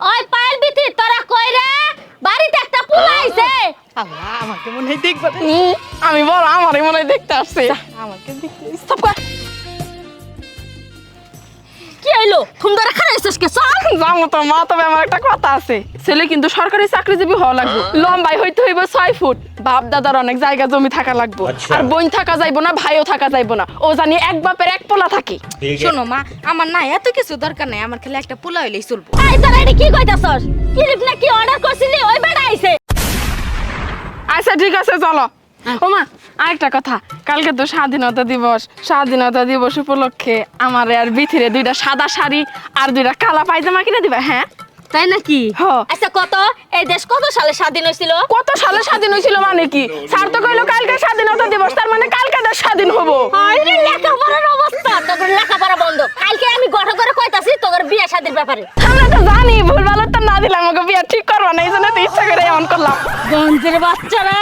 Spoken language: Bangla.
ওই পায়েল বিতি তোরা কই রে? বাড়িতে একটা পোলা আইছে। আল্লাহ আমাকে মনে হয় দেখবে। আমি বড় আমারই মনে হয় দেখতে আসছে। আমাকে দেখতে স্টপ কর। কি হইলো? তুমি ধরে খারাইছিস কে? চল জানো তো মা, তবে আমার একটা কথা আছে। ছেলে কিন্তু সরকারি চাকরিজীবী হওয়া লাগবে, লম্বাই হইতে হইব 6 ফুট, বাপ দাদার অনেক জায়গা জমি থাকা লাগবে, আর বোন থাকা যাইবো না, ভাইও থাকা যাইবো না। ও জানি এক বাপের এক পোলা থাকে। শোনো মা, আমার না এত কিছু দরকার নাই, আমার খালি একটা পোলা হইলেই চলবো। আই তোরা এডি কি কইতাছস? ক্লিপ না কি অর্ডার করছিলি? ওই বেড়া আইছে। আচ্ছা ঠিক আছে চলো। ও মা, আরেকটা কথা, কালকে তো স্বাধীনতা দিবস। স্বাধীনতা দিবস উপলক্ষে আমারে আর বিথিরে 2টা সাদা শাড়ি আর 2টা কালা পায়জামা কিনে দিবা। হ্যাঁ তাই নাকি? হ। আচ্ছা কত এই দেশ কত সালে স্বাধীন হইছিল? কত সালে স্বাধীন হয়েছিল মানে কি? স্যার তো কইলো কালকে স্বাধীনতা দিবস, তার মানে কালকে দেশ স্বাধীন হবো। আরে লেখাপড়ার অবস্থা, তোর লেখাপড়া বন্ধ। কালকে আমি গঠন করে কইতাছি তোর বিয়ে শাদীর ব্যাপারে। আমরা তো জানি ভুল ভালো তো না দিলাম, আমাকে বিয়ে ঠিক করবো না, এই জন্য তো ইচ্ছা করে এমন করলাম। গঞ্জের বাচ্চারা